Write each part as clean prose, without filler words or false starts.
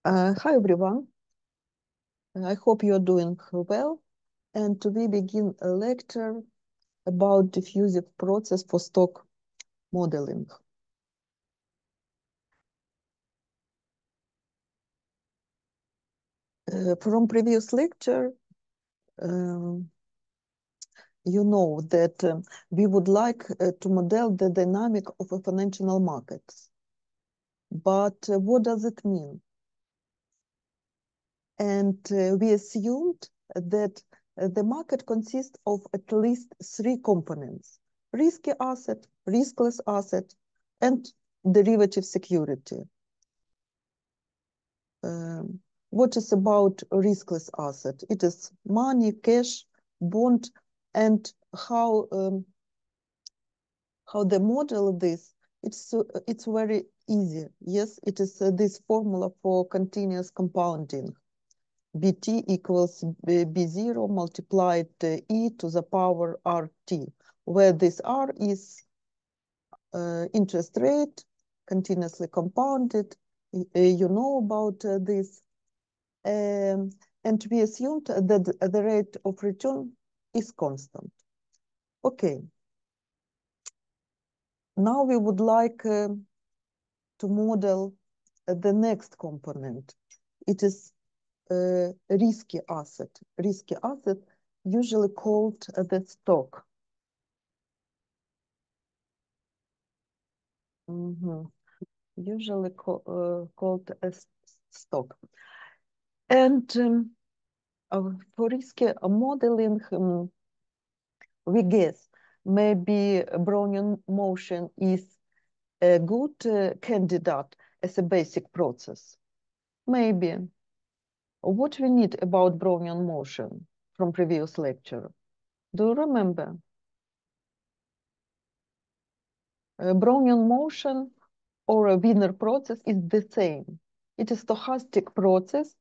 Hi everyone, I hope you're doing well. And we begin a lecture about diffusive process for stock modeling. From previous lecture, you know that we would like to model the dynamic of a financial markets. But what does it mean? And we assumed that the market consists of at least three components: risky asset, riskless asset, and derivative security. What is about riskless asset? It is money, cash, bond, and how the model of this, it's very easy. Yes, it is this formula for continuous compounding. Bt equals B0 multiplied e to the power RT, where this R is interest rate, continuously compounded. You know about this. And we assumed that the rate of return is constant. Okay. Now we would like to model the next component. It is risky asset. Risky asset, usually called the stock. Usually called as stock. And for risky modeling, we guess maybe Brownian motion is a good candidate as a basic process. Maybe. What we need about Brownian motion from previous lecture? Do you remember? Brownian motion or a Wiener process is the same. It is a stochastic process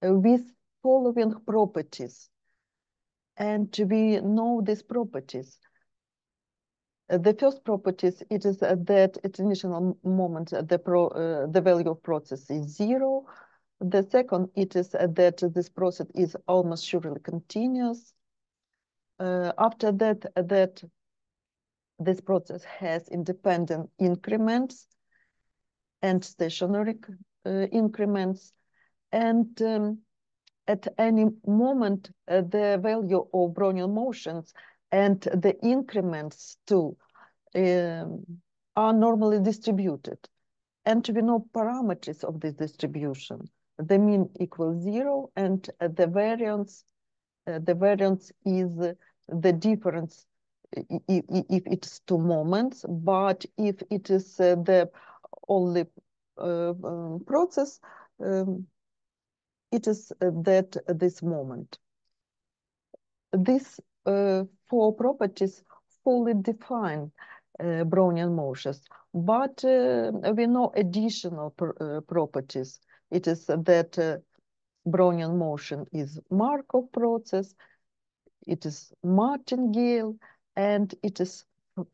with following properties. And we know these properties. The first properties, it is that at initial moment, the value of process is 0. The second, it is that this process is almost surely continuous. After that this process has independent increments and stationary increments. And at any moment, the value of Brownian motions and the increments too are normally distributed. And we know parameters of this distribution. The mean equals 0, and the variance is the difference if it's two moments. But if it is the only process, it is this moment. These four properties fully define Brownian motions, but we know additional properties. It is that Brownian motion is Markov process, it is martingale, and it is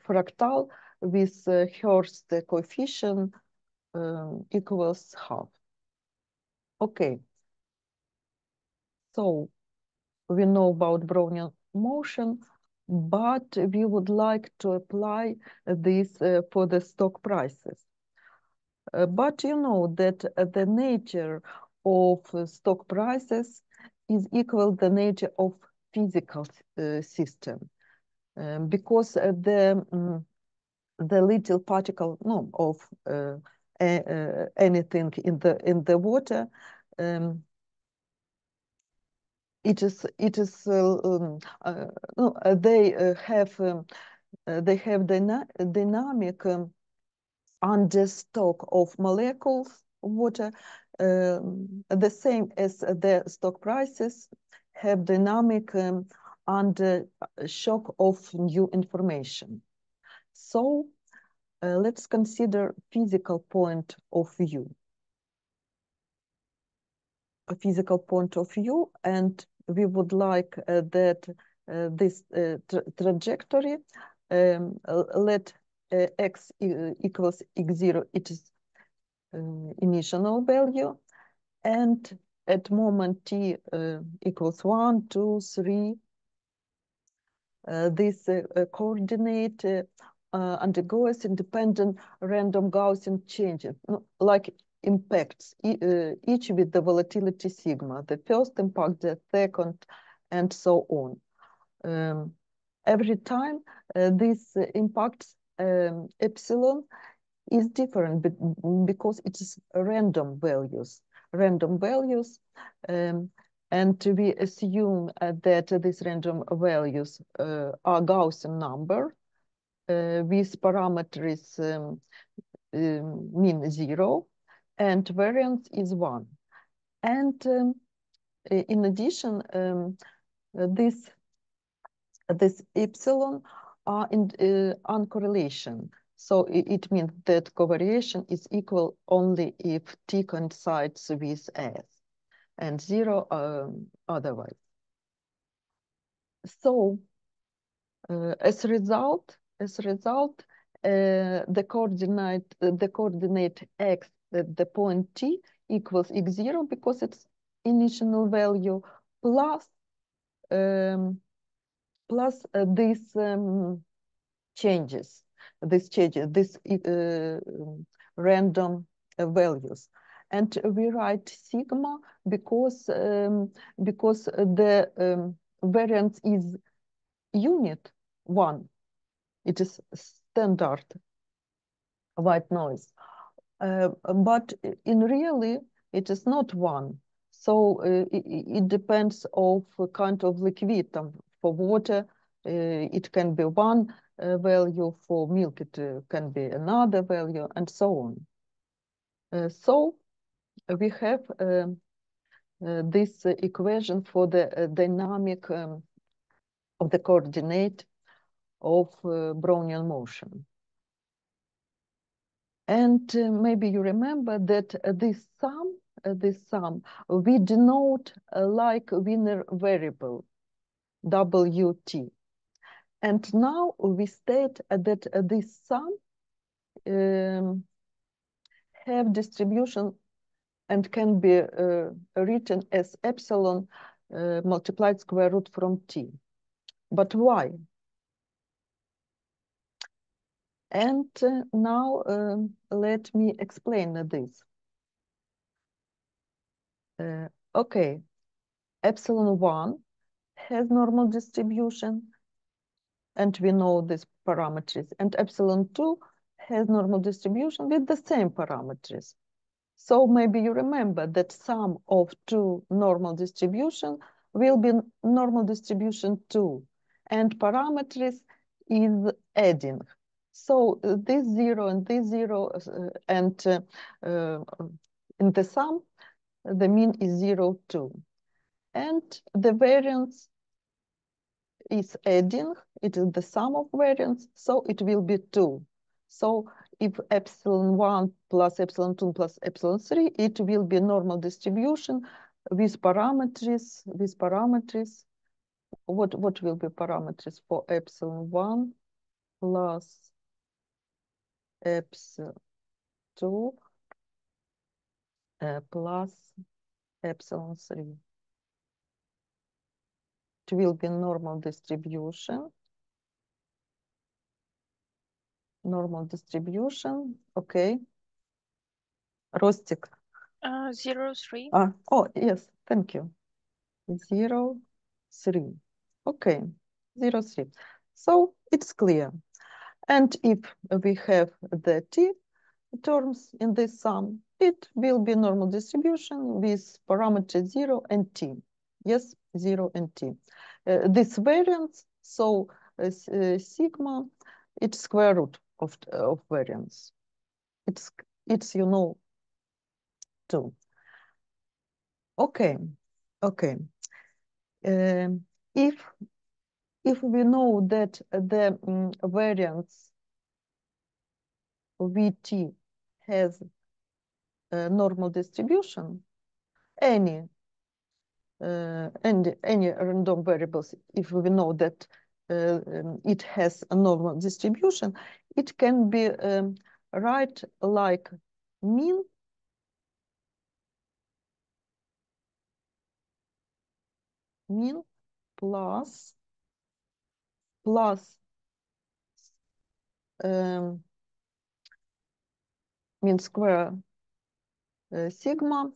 fractal with Hurst coefficient equals half. Okay, so we know about Brownian motion, but we would like to apply this for the stock prices. But you know that the nature of stock prices is equal the nature of physical system, because the little particle of anything in the water, it is no, they have dynamic under stock of molecules of water, the same as the stock prices have dynamic under shock of new information. So let's consider physical point of view. A physical point of view, and we would like that this trajectory, let x equals x0, it is initial value, And at moment t equals 1, 2, 3, this coordinate undergoes independent random Gaussian changes, like impacts, each with the volatility sigma. The first impact, the second, and so on. Every time this impacts epsilon is different because it is random values. And we assume that these random values are Gaussian number with parameters mean 0 and variance is 1. And in addition, this epsilon are in uncorrelation. So it means that covariation is equal only if t coincides with s and 0 otherwise. So as a result, the coordinate x at the point t equals x0 because it's initial value plus these changes, these random values. And we write sigma because the variance is unit 1. It is standard white noise. But in really, it is not 1. So it depends of kind of liquid. For water, it can be 1 value. For milk, it can be another value, and so on. So we have this equation for the dynamic of the coordinate of Brownian motion. And maybe you remember that this sum we denote like Wiener variable, WT. And now we state that this sum have distribution and can be written as epsilon multiplied square root from t. But why? And now let me explain this. Okay, epsilon 1 has normal distribution, and we know these parameters, and epsilon 2 has normal distribution with the same parameters. So maybe you remember that sum of two normal distribution will be normal distribution 2, and parameters is adding. So this 0 and this 0, and in the sum, the mean is 0, 2. And the variance is adding, it is the sum of variance, so it will be 2. So if epsilon 1 plus epsilon 2 plus epsilon 3, it will be normal distribution with parameters. What will be parameters for epsilon 1 plus epsilon 2 plus epsilon 3? It will be normal distribution. Okay. Rostik. 0, 3. Oh, yes, thank you. 0, 3. Okay, 0, 3. So it's clear. And if we have the t terms in this sum, it will be normal distribution with parameter 0 and t. Yes, 0 and t. This variance, so sigma, it's square root of variance. It's 2. Okay. If we know that the variance Vt has a normal distribution, any random variables, if we know that it has a normal distribution, it can be right like mean mean plus mean square sigma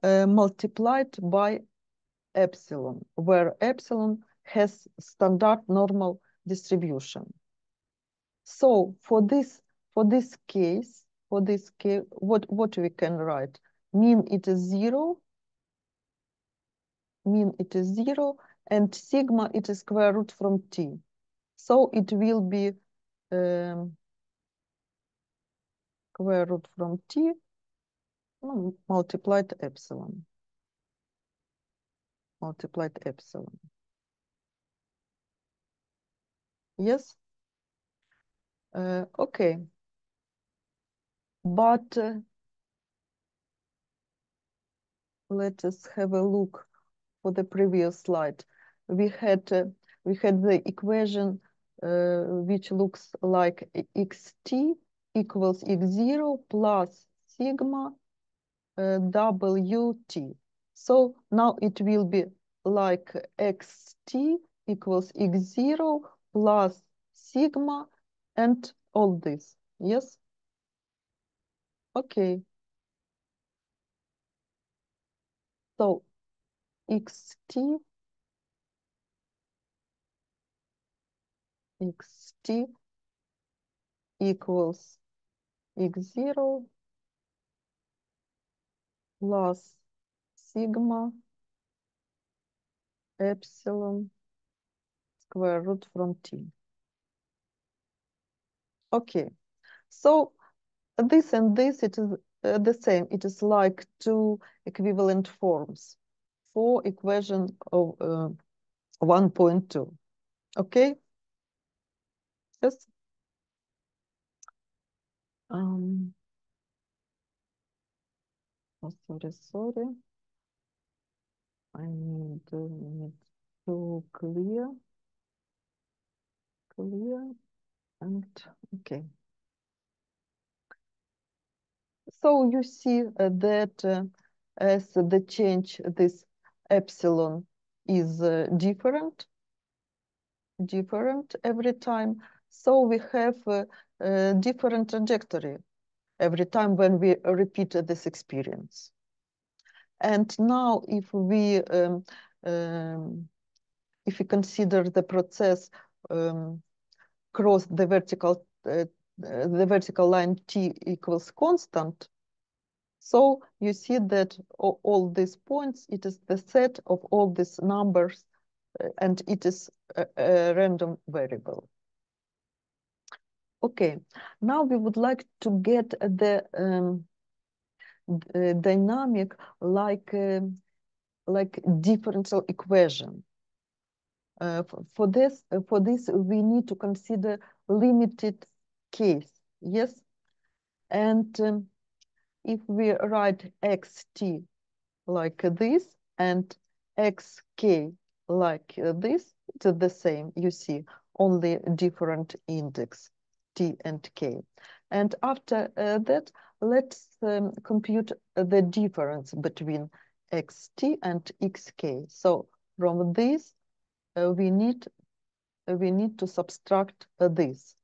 multiplied by epsilon, where epsilon has standard normal distribution. So for this case, what we can write? Mean it is 0, and sigma it is square root from t. So it will be square root from t multiplied epsilon. Yes? Okay. But let us have a look for the previous slide. We had the equation which looks like xt equals x0 plus sigma wt. So now it will be like xt equals x0 plus sigma and all this. Yes? Okay. So xt equals x0 plus sigma epsilon square root from t. Okay, so this and this, it is the same. It is like two equivalent forms for equation of 1.2. Okay? Yes. Oh, sorry. I need to clear and okay. So you see that as the change, this epsilon is different every time. So we have a different trajectory every time when we repeat this experience. And now if we consider the process cross the vertical line t equals constant, so you see that all these points, it is the set of all these numbers, and it is a random variable. Okay, now we would like to get the dynamic like differential equation. For this, we need to consider limited case. Yes, and if we write xt like this and xk like this, it's the same. You see, only different index t and k. And after that, let's compute the difference between xt and xk. So from this, we need to subtract this.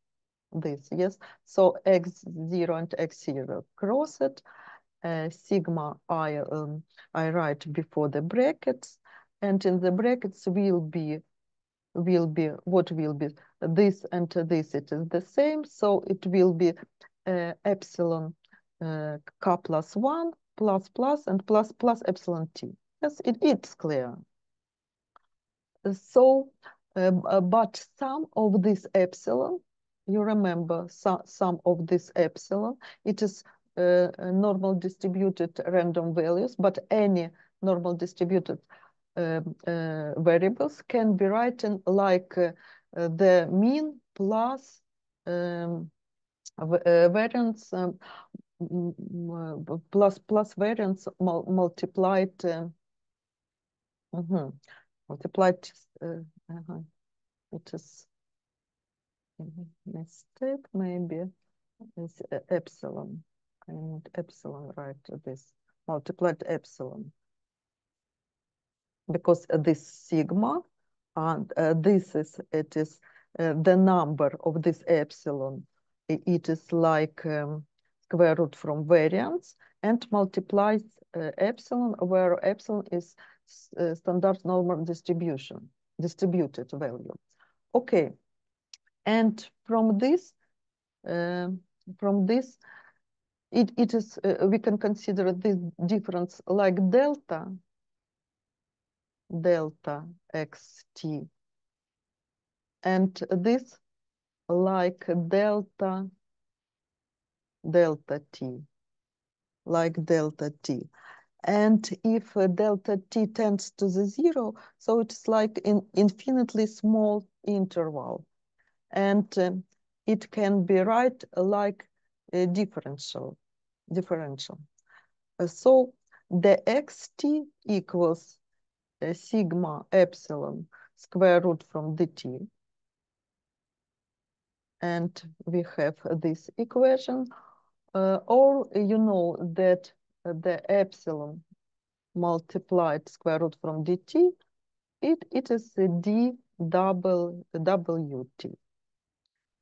Yes. So x0 and x0 cross it. Sigma I write before the brackets, and in the brackets will be what will be this and this. It is the same, so it will be epsilon k plus 1 plus and plus epsilon t. Yes, it's clear. So, but some of this epsilon, you remember some of this epsilon, it is normal distributed random values, but any normal distributed variables can be written like the mean plus variance plus variance multiplied multiplied it is mistake maybe is epsilon. I need epsilon, right? This multiplied epsilon. because this sigma, and it is the number of this epsilon. It is like square root from variance, and multiplies epsilon, where epsilon is standard normal distributed value. Okay, and from this it is we can consider this difference like delta xt, and this like delta t, like delta t. And if delta t tends to the zero, so it's like an infinitely small interval. And it can be right like a differential. So the xt equals sigma epsilon square root from dt. And we have this equation. Or you know that the epsilon multiplied square root from dt, it is d double wt.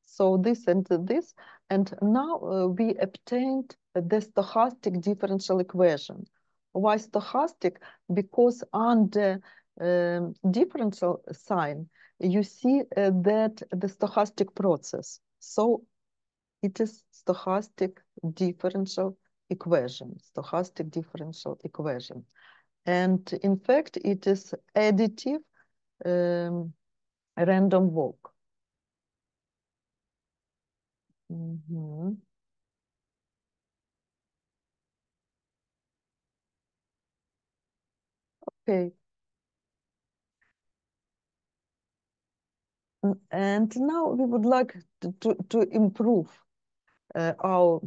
So this and this, and now we obtained the stochastic differential equation. Why stochastic? Because under differential sign, you see that the stochastic process. So it is stochastic differential equation, And in fact, it is additive random walk. Okay. And now we would like to improve our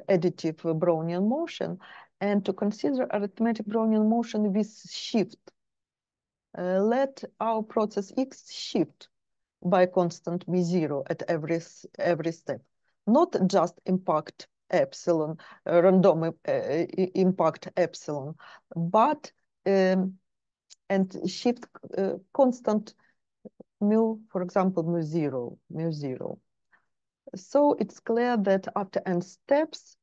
additive Brownian motion and to consider arithmetic Brownian motion with shift. Let our process X shift by constant B0 at every step, not just impact epsilon, random impact epsilon, but and shift constant mu, for example, mu zero. So it's clear that after n steps,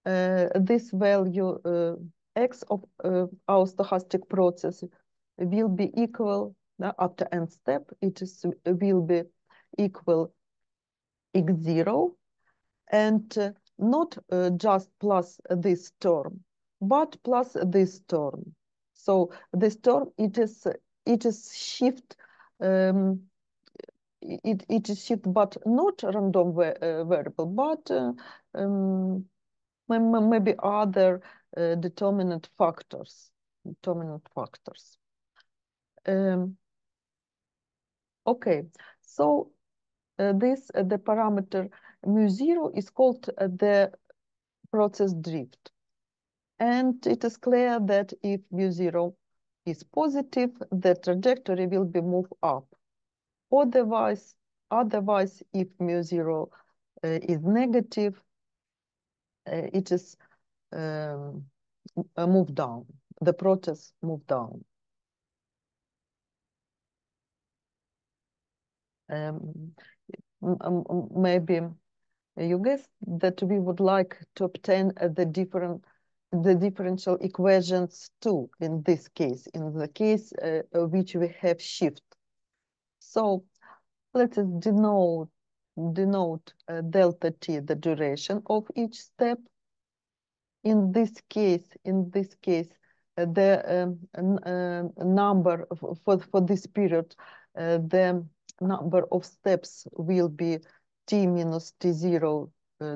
this value x of our stochastic process will be equal, after n step, will be equal x0, and not just plus this term, but plus this term. So this term, it is shift, it is shift, but not random variable, but maybe other determinant factors. Okay, so the parameter mu0 is called the process drift. And it is clear that if mu0 is positive, the trajectory will be moved up. Otherwise, if mu0 is negative, it is moved down. The process moved down. Maybe you guessed that we would like to obtain the differential equations too in this case, in the case which we have shift. So let us denote delta t, the duration of each step. In this case, the number for this period, the number of steps will be t minus t0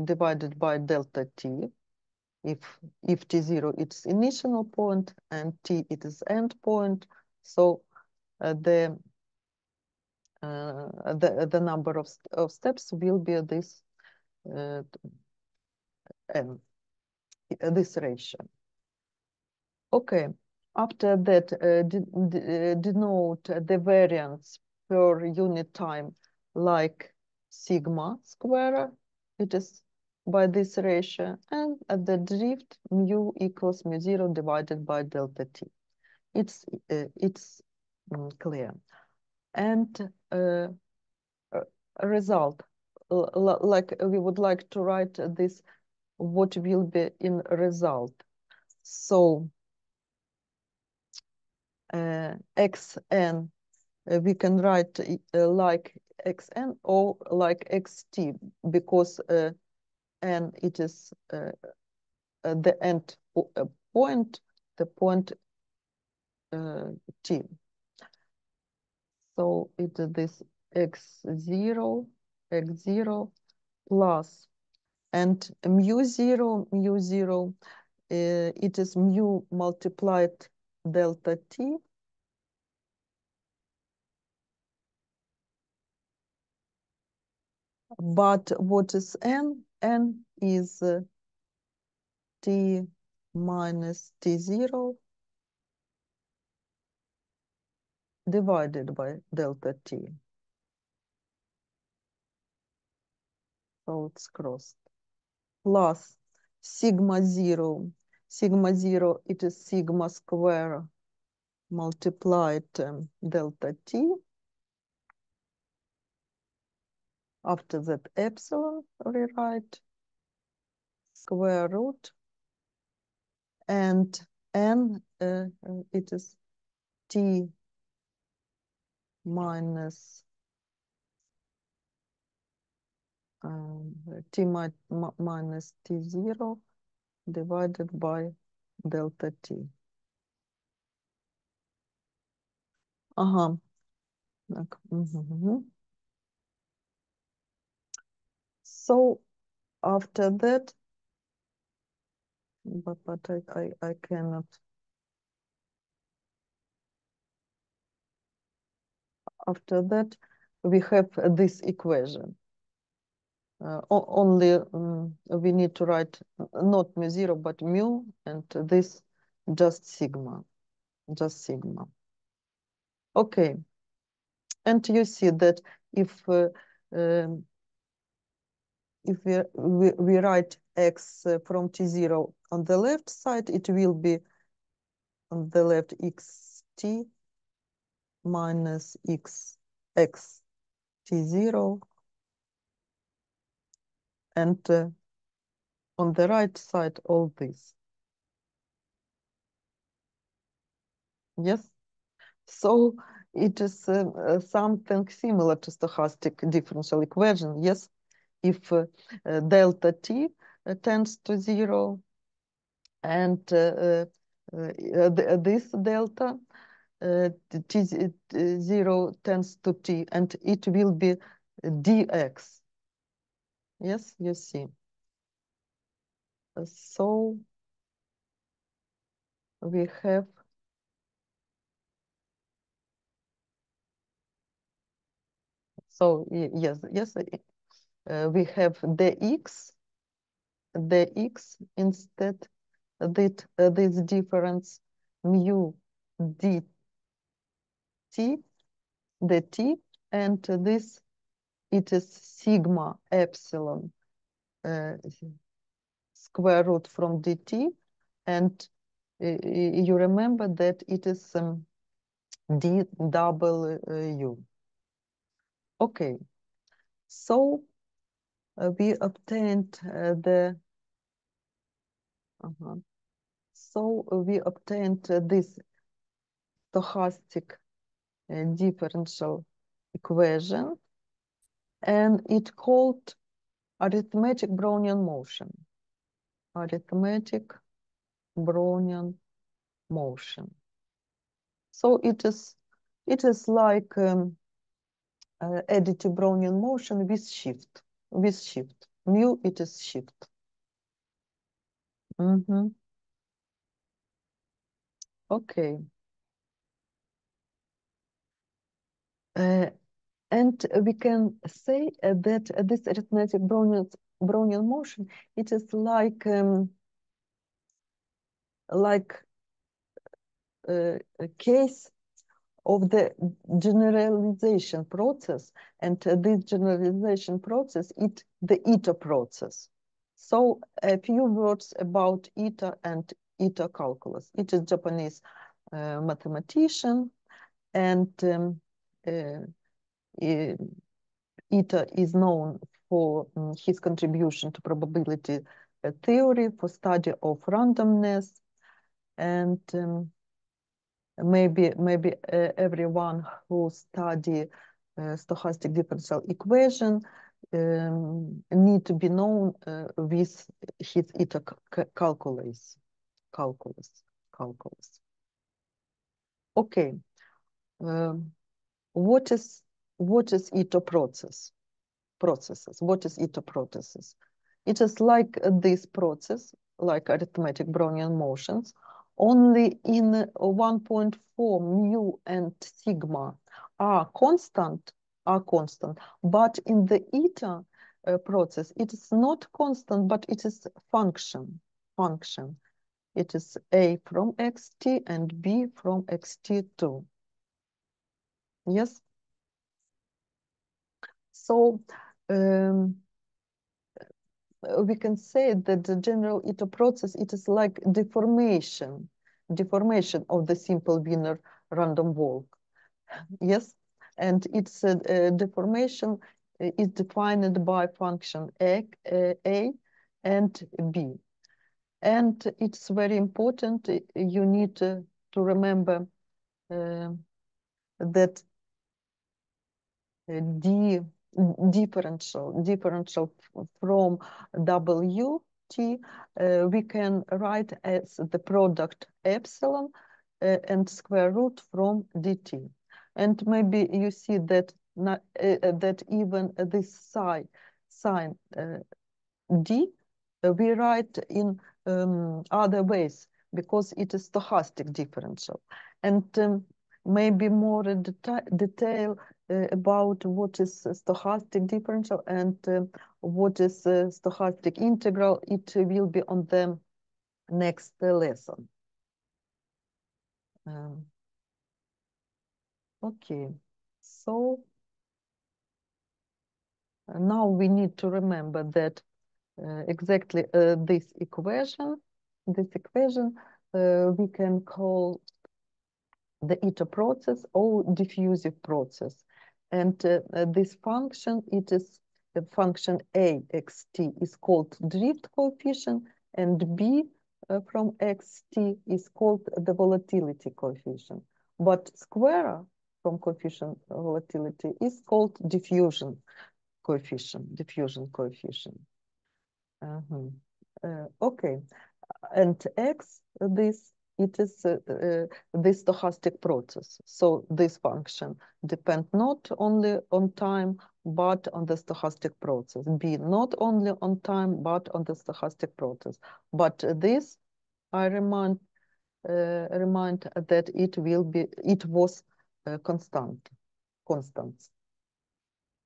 divided by delta t. If t0 is initial point and t it is end point, so the number of steps will be this n, this ratio. Okay, after that, denote the variance per unit time like sigma square. It is by this ratio, and at the drift mu equals mu0 divided by delta t. it's clear. And a result, like we would like to write this, what will be in result. So xn, we can write like xn or like xt, because n it is the end point, the point t. So it is this x0 plus, and mu zero, it is mu multiplied delta t, but what is n? N is t minus t0 divided by delta t. So it's crossed. Plus sigma zero. Sigma zero, it is sigma square multiplied delta t. After that, epsilon, rewrite square root, and n, it is t minus t minus t0 divided by delta t. Так. So after that, but I cannot. After that, we have this equation. Only we need to write not mu zero, but mu, and this just sigma, Okay, and you see that if we write x from t0 on the left side, it will be on the left xt minus x t0, and on the right side all this. Yes, so it is something similar to stochastic differential equation. Yes, if delta t tends to 0, and this delta t0 tends to t, and it will be dx. Yes, you see. So we have yes, we have dx instead this difference mu dt dt, and this it is sigma epsilon square root from dt, and you remember that it is d double u. Okay, so we obtained we obtained this stochastic differential equation, and it called arithmetic Brownian motion. Arithmetic Brownian motion. So it is like additive Brownian motion with shift. Mu, it is shift. Okay. And we can say that this arithmetic Brownian motion, it is like a case of the generalization process, and this generalization process is the eta process. So a few words about eta and eta calculus. It is Japanese mathematician, and Ito is known for his contribution to probability theory, for study of randomness, and maybe everyone who study stochastic differential equation need to be known with his Ito calculus. Okay, what is Ito processes? What is Ito processes? It is like this process, like arithmetic Brownian motions, only in 1.4 mu and sigma are constant, but in the Ito process, it is not constant, but it is function. It is A from xt and B from xt2. Yes? So we can say that the general Ito process, it is like deformation of the simple Wiener random walk. Yes, and its deformation is defined by function A and B. And it's very important, you need to remember that differential from WT we can write as the product epsilon and square root from dt. And maybe you see that that even this sign d we write in other ways because it is stochastic differential. And maybe more detail about what is stochastic differential and what is stochastic integral, it will be on the next lesson. Okay, so now we need to remember that exactly this equation we can call the Ito process or diffusive process. And this function, it is the function A xt is called drift coefficient, and B from xt is called the volatility coefficient. But square from coefficient volatility is called diffusion coefficient. Okay, and x, it is this stochastic process. So this function depends not only on time, but on the stochastic process. B not only on time, but on the stochastic process. But this, I remind that it was constant.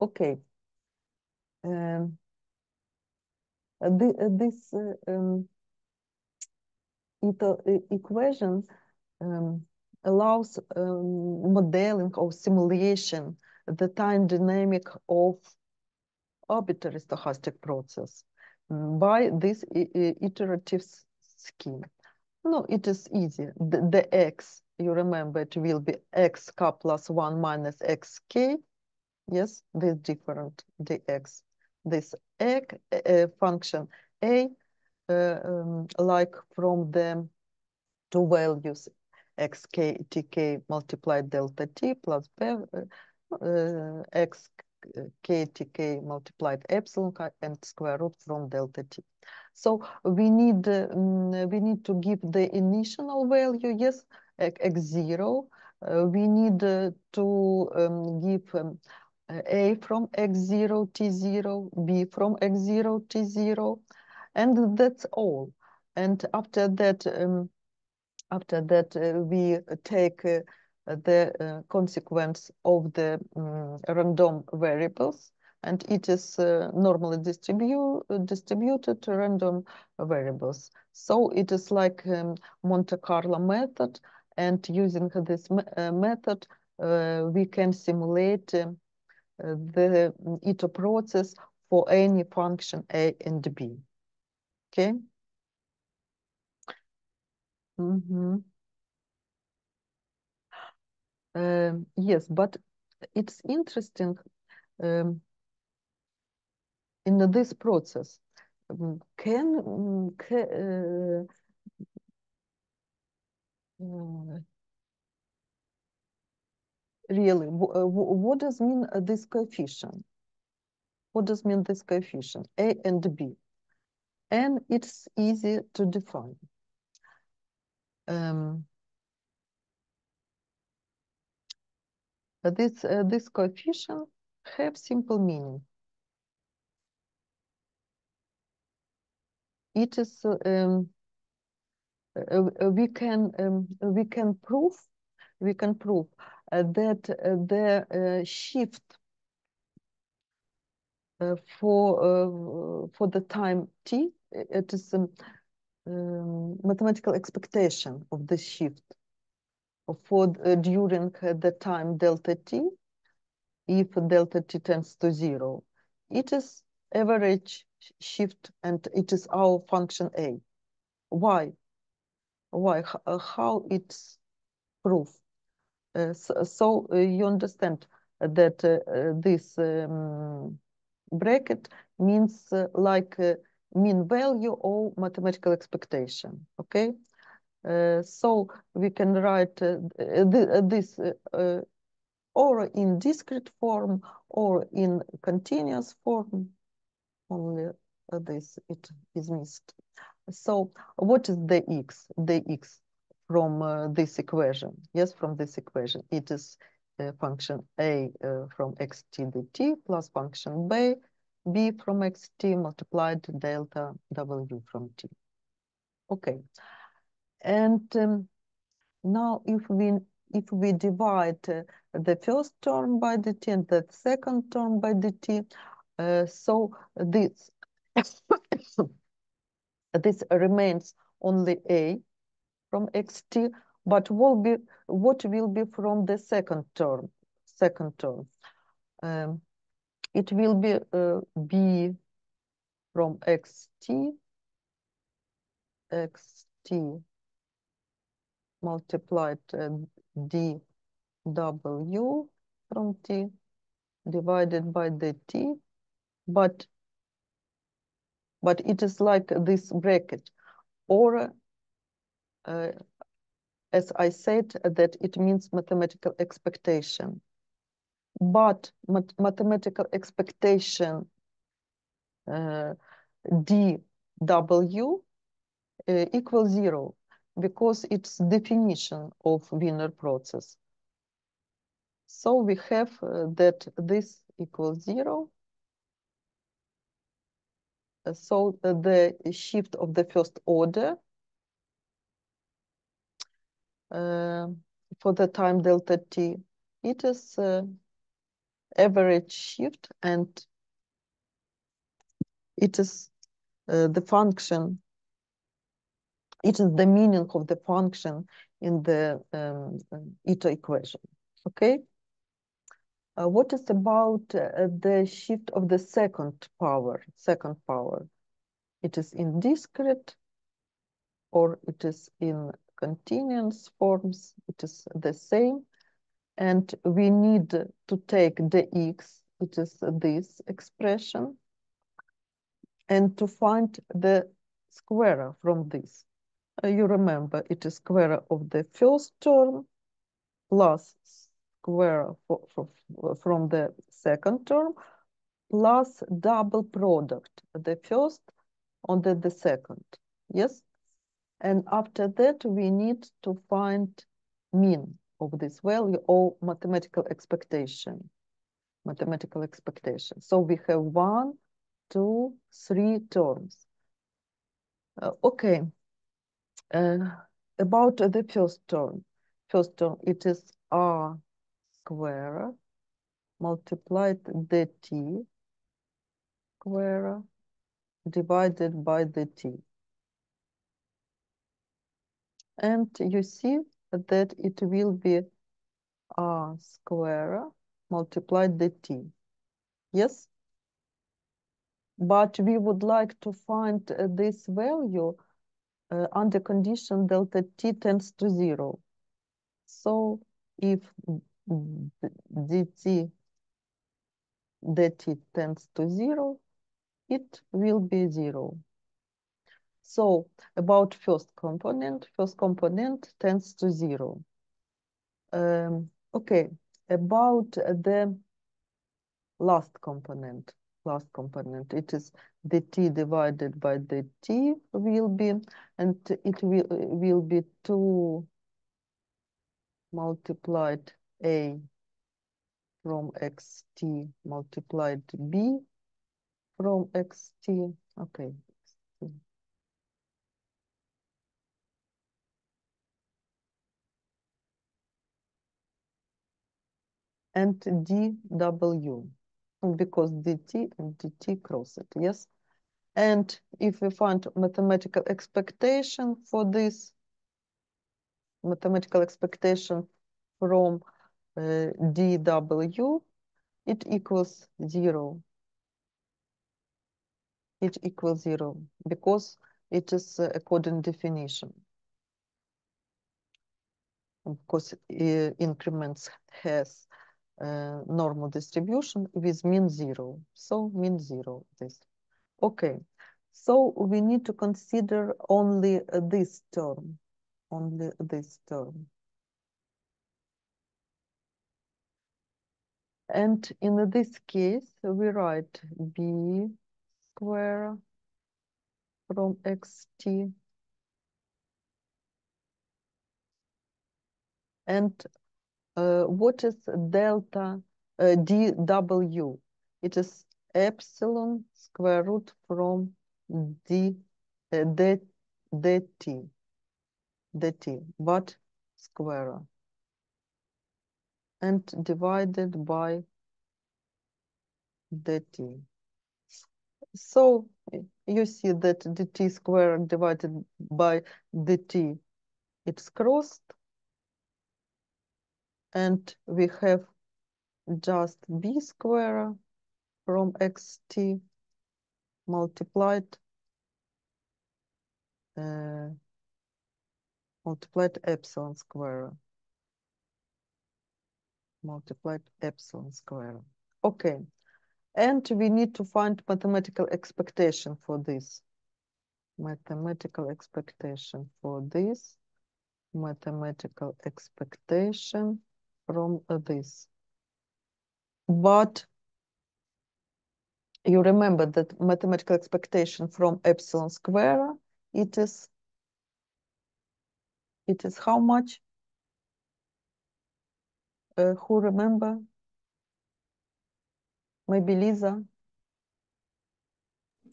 Okay. This equation allows modeling or simulation the time dynamic of arbitrary stochastic process by this iterative scheme. No, it is easy. The x, you remember, it will be xk plus 1 minus xk. Yes, this different, the x. This function a, like from the two values xk tk multiplied delta t plus b xk tk multiplied epsilon and square root from delta t. So we need to give the initial value, yes, x0. We need to give a from x0 t0, b from x0 t0, and that's all. And after that we take the consequence of the random variables, and it is normally distributed to random variables. So it is like Monte Carlo method, and using this method we can simulate the Ito process for any function a and b. Okay. Yes, but it's interesting in this process. Really, what does mean this coefficient? What does mean this coefficient, A and B? And it's easy to define. This coefficient have simple meaning. It is we can prove that the shift for the time t, it is mathematical expectation of the shift for during the time delta t, if delta t tends to 0. It is average shift and it is our function a. Why? Why? How it's proof? So you understand that this bracket means like mean value or mathematical expectation, okay? So we can write this or in discrete form or in continuous form. Only this, it is missed. So what is the x? The x from this equation. Yes, from this equation. It is function a from xt dt plus function b from xt multiplied delta w from t. Okay. And now if we divide the first term by dt and the second term by dt, so this this remains only a from xt, but what will be from the second term? It will be b from xt multiplied dw from t divided by the t, but it is like this bracket, or as I said, that it means mathematical expectation. But mathematical expectation dw equals 0 because it's definition of Wiener process. So we have that this equals 0. So the shift of the first order for the time delta t, it is average shift, and it is the function, it is the meaning of the function in the eta equation, okay? What is about the shift of the second power? It is in discrete or it is in continuous forms. It is the same. And we need to take the x, it is this expression, and to find the square from this. You remember it is square of the first term plus square from the second term plus double product, the first on the second. Yes? And after that, we need to find mean of this value or mathematical expectation. So we have 1, 2, 3 terms. Okay. About the first term. It is r square multiplied the t square divided by the t. And you see that it will be r square multiplied the t. Yes? But we would like to find this value under condition delta t tends to 0. So if dt tends to 0, it will be 0. So about first component tends to 0. Okay, about the last component, it is the t divided by the t will be, and it will be 2 multiplied a from xt multiplied b from xt. Okay. And dw, because dt and dt cross it, yes? And if we find mathematical expectation for this, mathematical expectation from dw, it equals 0. It equals 0 because it is according definition. Because increments has normal distribution with mean 0. So mean 0, this. Okay, so we need to consider only this term, only this term. And in this case, we write b square from xt. And what is delta dw? It is epsilon square root from dt, but square, and divided by dt. So you see that dt squared divided by dt, it's crossed, and we have just b square from xt multiplied epsilon square, Okay, and we need to find mathematical expectation for this. Mathematical expectation from this. But you remember that mathematical expectation from epsilon square, it is how much? Who remember? Maybe Lisa?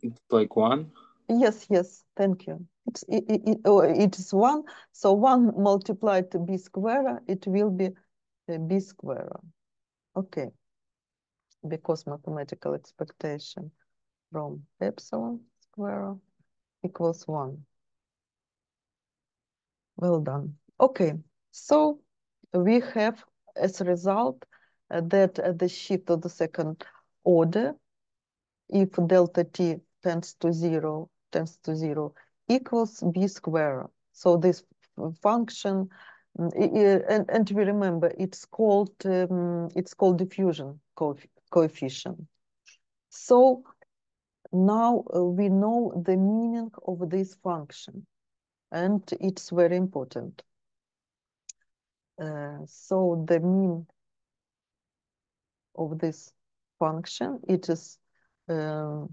It's like 1. Yes, thank you. It is 1, so 1 multiplied to b square, it will be b square. Okay, because mathematical expectation from epsilon square equals 1. Well done. Okay, so we have as a result that the shift of the second order, if delta t tends to 0, equals b square. So this function, and we remember it's called diffusion coefficient. So now we know the meaning of this function, and it's very important. So the mean of this function, it is this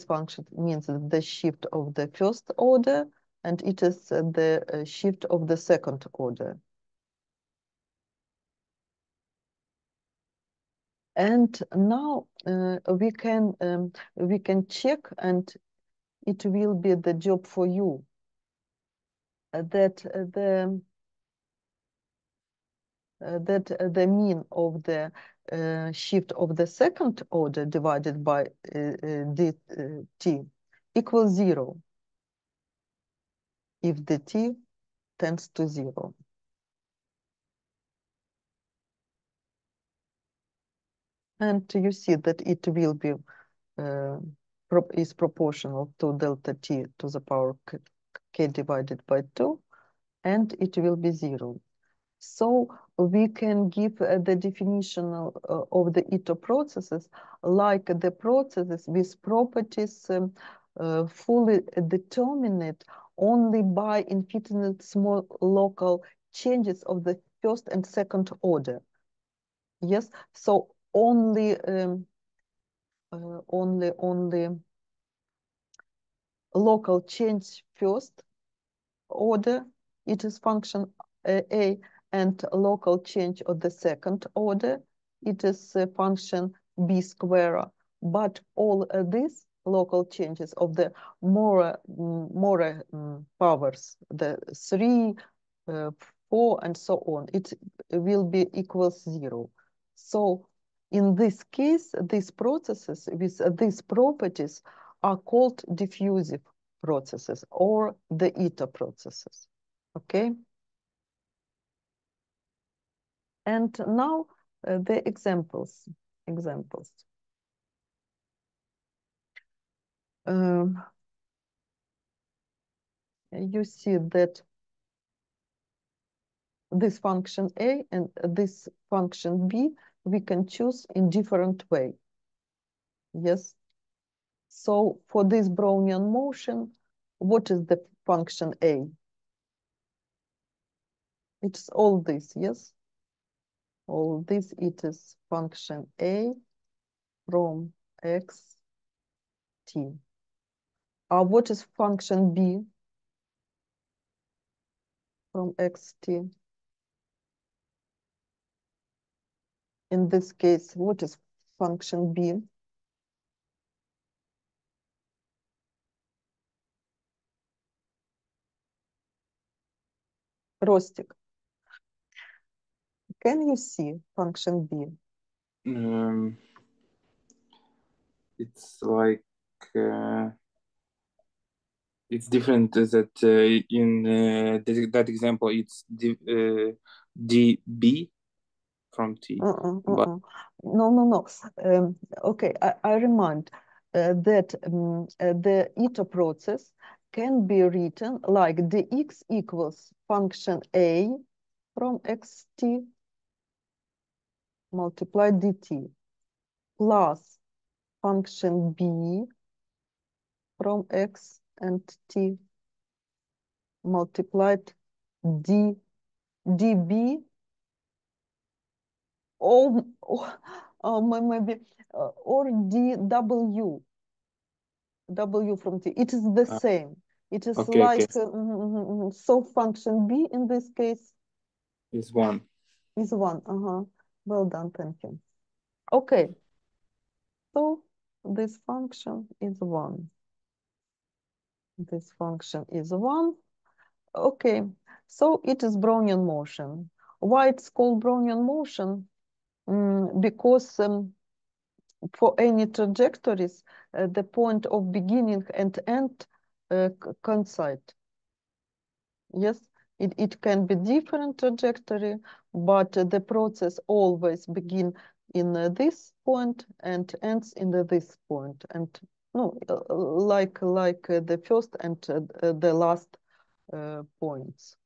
function means the shift of the first order, and it is the shift of the second order. And now we can check, and it will be the job for you that the mean of the shift of the second order divided by dt equals 0 if dt tends to 0. And you see that it will be is proportional to delta t to the power k divided by 2, and it will be 0. So we can give the definition of the Ito processes like the processes with properties fully determined only by infinite small local changes of the first and second order. Yes, so only local change first order, it is function A, and local change of the second order, it is function B square. But all these local changes of the more powers, the 3, 4, and so on, it will be equals 0. So in this case, these processes with these properties are called diffusive processes or the Ito processes. Okay. And now the examples. You see that this function A and this function B, we can choose in different way. Yes. So for this Brownian motion, what is the function A? It's all this, yes? All this, it is function A from X T. What is function B from X T? In this case, what is function B? Rostik, can you see function B? It's like it's different that in that example it's dB from T. But No. Okay, I remind that the Ito process can be written like dx equals function A from xt multiplied dt plus function B from x and t multiplied dB or maybe or dw w from t. It is the same. It is okay, like so function B in this case is 1. Is 1. Well done, thank you. Okay. So this function is 1. This function is 1. Okay. So it is Brownian motion. Why it's called Brownian motion? Because for any trajectories, the point of beginning and end coincide. Yes, it can be different trajectory, but the process always begin in this point and ends in this point. And no, like the first and the last points.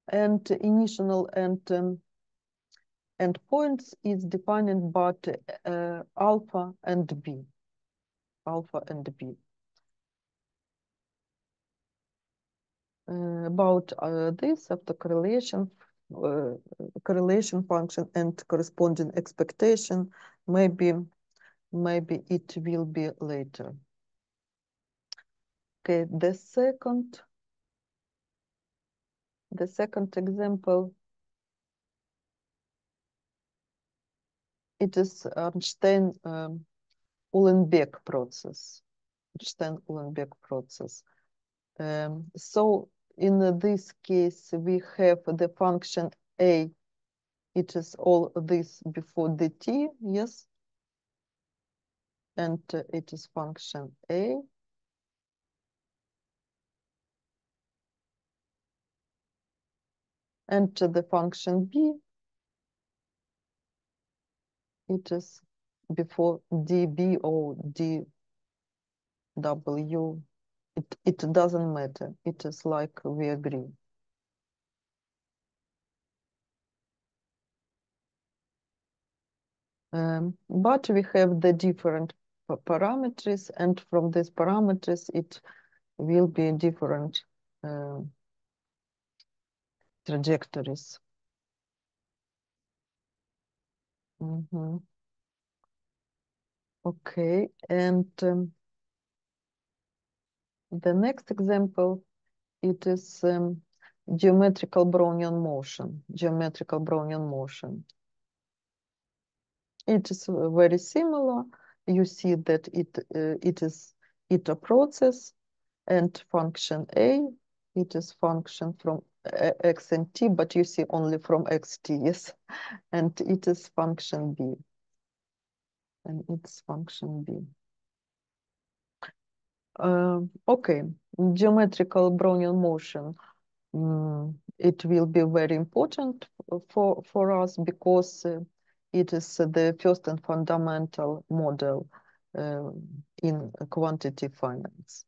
And initial and points is defined by alpha and b. Alpha and b. About this autocorrelation, correlation function and corresponding expectation, maybe it will be later. Okay, the second example, it is Einstein-Uhlenbeck process. Einstein-Uhlenbeck process. So in this case, we have the function A. It is all this before the t, yes? And it is function A. And the function B, it is before dB or dW It doesn't matter. It is like we agree. But we have the different parameters, and from these parameters, it will be different trajectories. Okay, and the next example, it is geometrical Brownian motion. Geometrical Brownian motion. It is very similar. You see that it is a process, and function A, it is function from x and t, but you see only from xt, yes, and it is function B, and it's function B. Okay, geometrical Brownian motion. It will be very important for us because it is the first and fundamental model in quantity finance.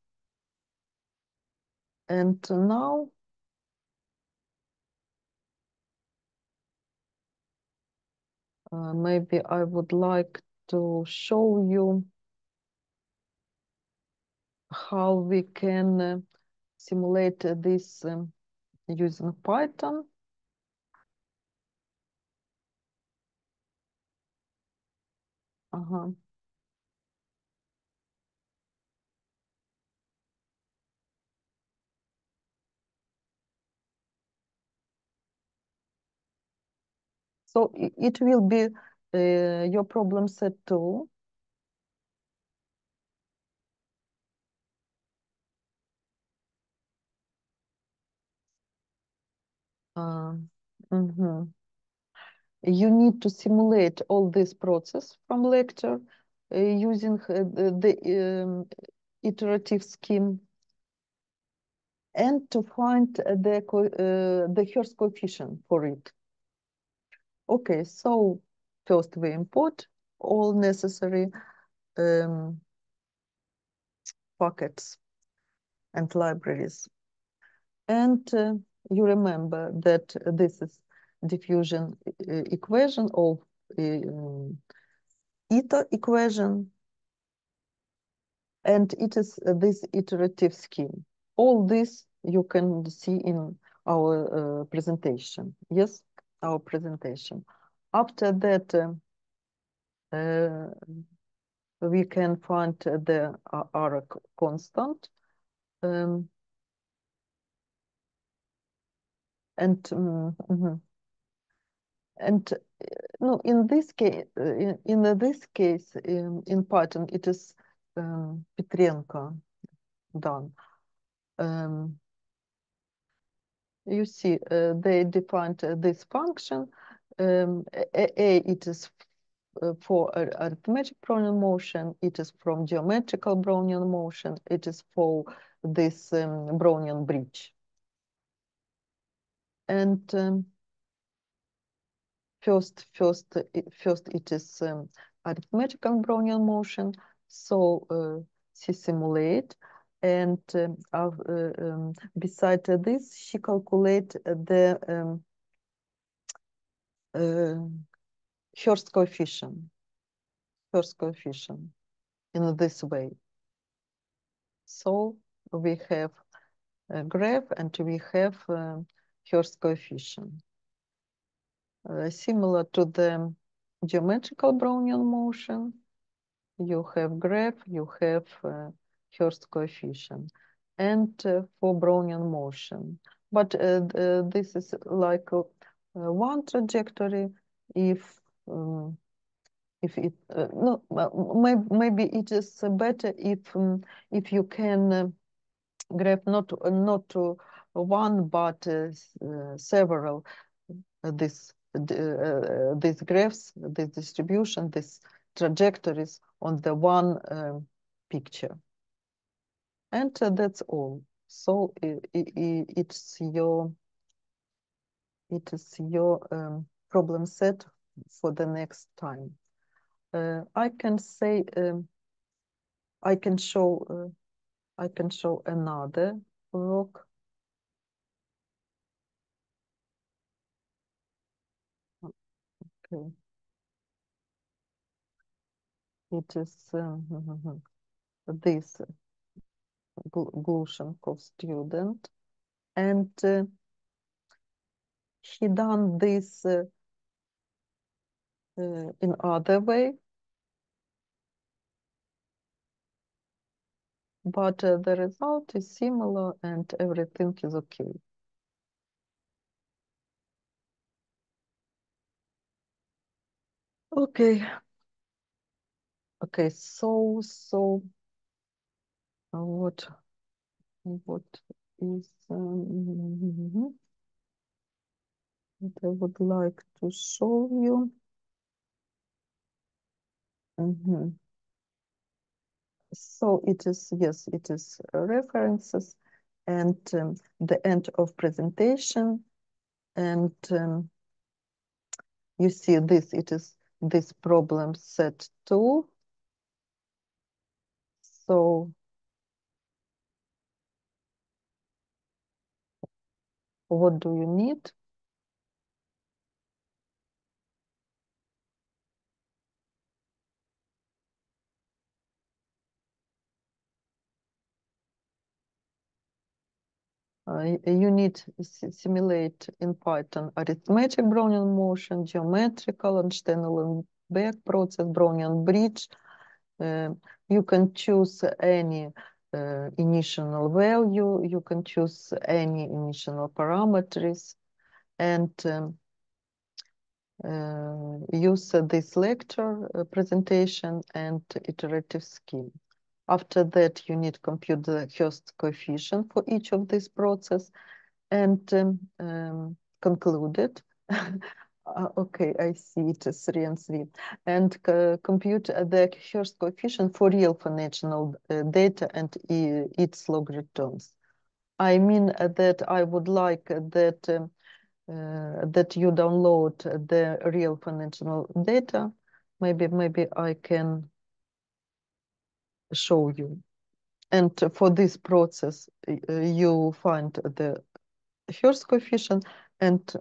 And now maybe I would like to show you how we can simulate this using Python. So it will be your problem set 2. You need to simulate all this process from lecture using the iterative scheme and to find the Hurst coefficient for it. Okay, so first we import all necessary packets and libraries. And you remember that this is diffusion equation of eta equation, and it is this iterative scheme. All this you can see in our presentation. Yes, our presentation. After that, we can find the R constant. And no, in this case, in Python, it is Petrenko done. You see, they defined this function. It is for arithmetic Brownian motion. It is from geometrical Brownian motion. It is for this Brownian bridge. And first it is arithmetical Brownian motion. So she simulate, and beside this, she calculate the Hurst coefficient in this way. So we have a graph and we have Hurst coefficient. Similar to the geometrical Brownian motion, you have graph, you have Hurst coefficient, and for Brownian motion. But this is like one trajectory. If it no, maybe it is better if you can graph not one but several these graphs, this distribution, these trajectories on the one picture. And that's all. So it's your problem set for the next time. I can say, I can show I can show another work. Okay. It is this Glushenkov student, and he done this in other way, but the result is similar and everything is okay. Okay. Okay, so what is what I would like to show you? So it is, yes, it is references and the end of presentation. And you see this, it is this problem set 2. So what do you need? You need simulate in Python arithmetic Brownian motion, geometrical Einstein-Uhlenbeck process, Brownian bridge. You can choose any initial value. You can choose any initial parameters and use this lecture presentation and iterative scheme. After that, you need to compute the Hurst coefficient for each of this process and conclude it. Okay, I see it is 3 and 3. And compute the Hurst coefficient for real financial data and its log returns. I mean that I would like that that you download the real financial data. Maybe I can show you. And for this process, you find the Hurst coefficient, and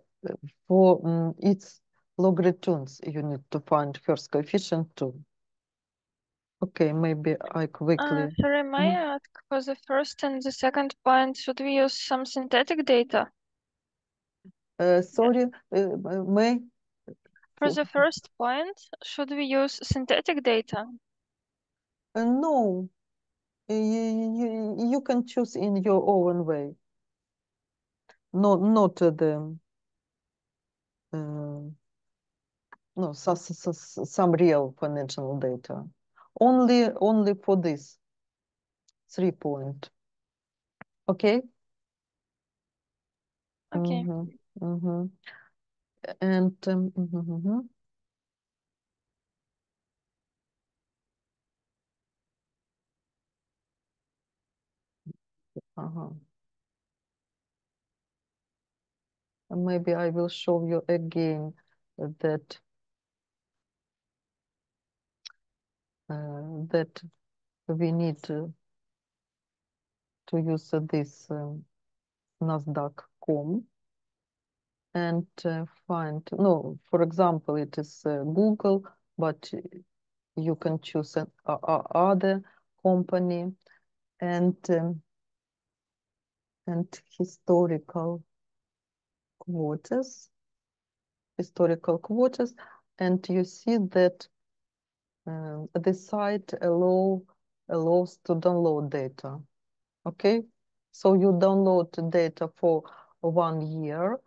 for its log returns, you need to find Hurst coefficient too. Okay, maybe I quickly. Sorry, may I ask, for the first and the second point, should we use some synthetic data? Sorry, May? For the first point, should we use synthetic data? No, you can choose in your own way. Not the no some real financial data. Only for this 3 point. Okay. Okay. And maybe I will show you again that that we need to use this NASDAQ.com and find, no, for example, it is Google, but you can choose an other company and historical quotas, and you see that the site allows to download data. Okay, so you download data for 1 year,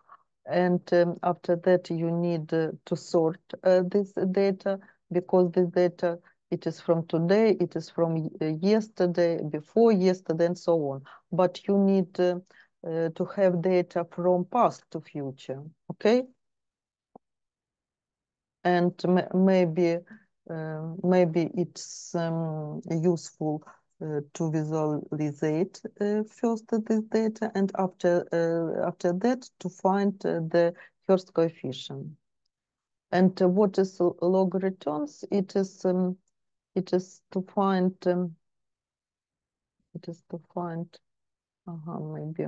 and after that you need to sort this data, because this data, it is from today, it is from yesterday, before yesterday, and so on. But you need to have data from past to future. Okay, and maybe it's useful to visualize first this data, and after that to find the Hurst coefficient. And what is log returns? It is to find It is to find, maybe.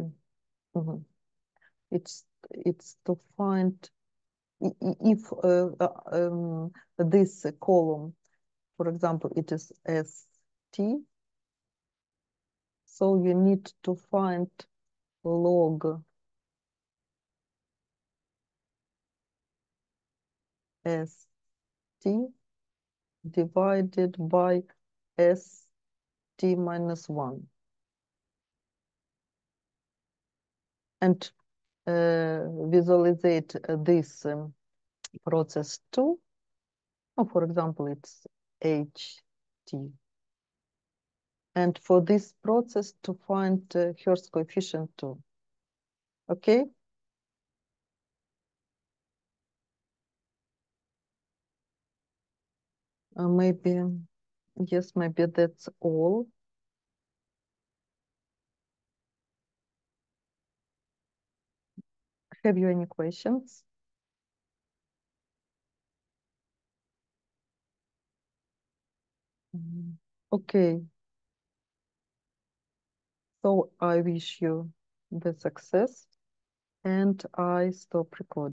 It's to find if this column, for example, it is ST, so you need to find log ST divided by ST minus 1. And visualize this process 2. For example, it's HT. And for this process to find Hurst coefficient 2. Okay? Maybe, yes, maybe that's all. Have you any questions? Okay. So I wish you the success and I stop recording.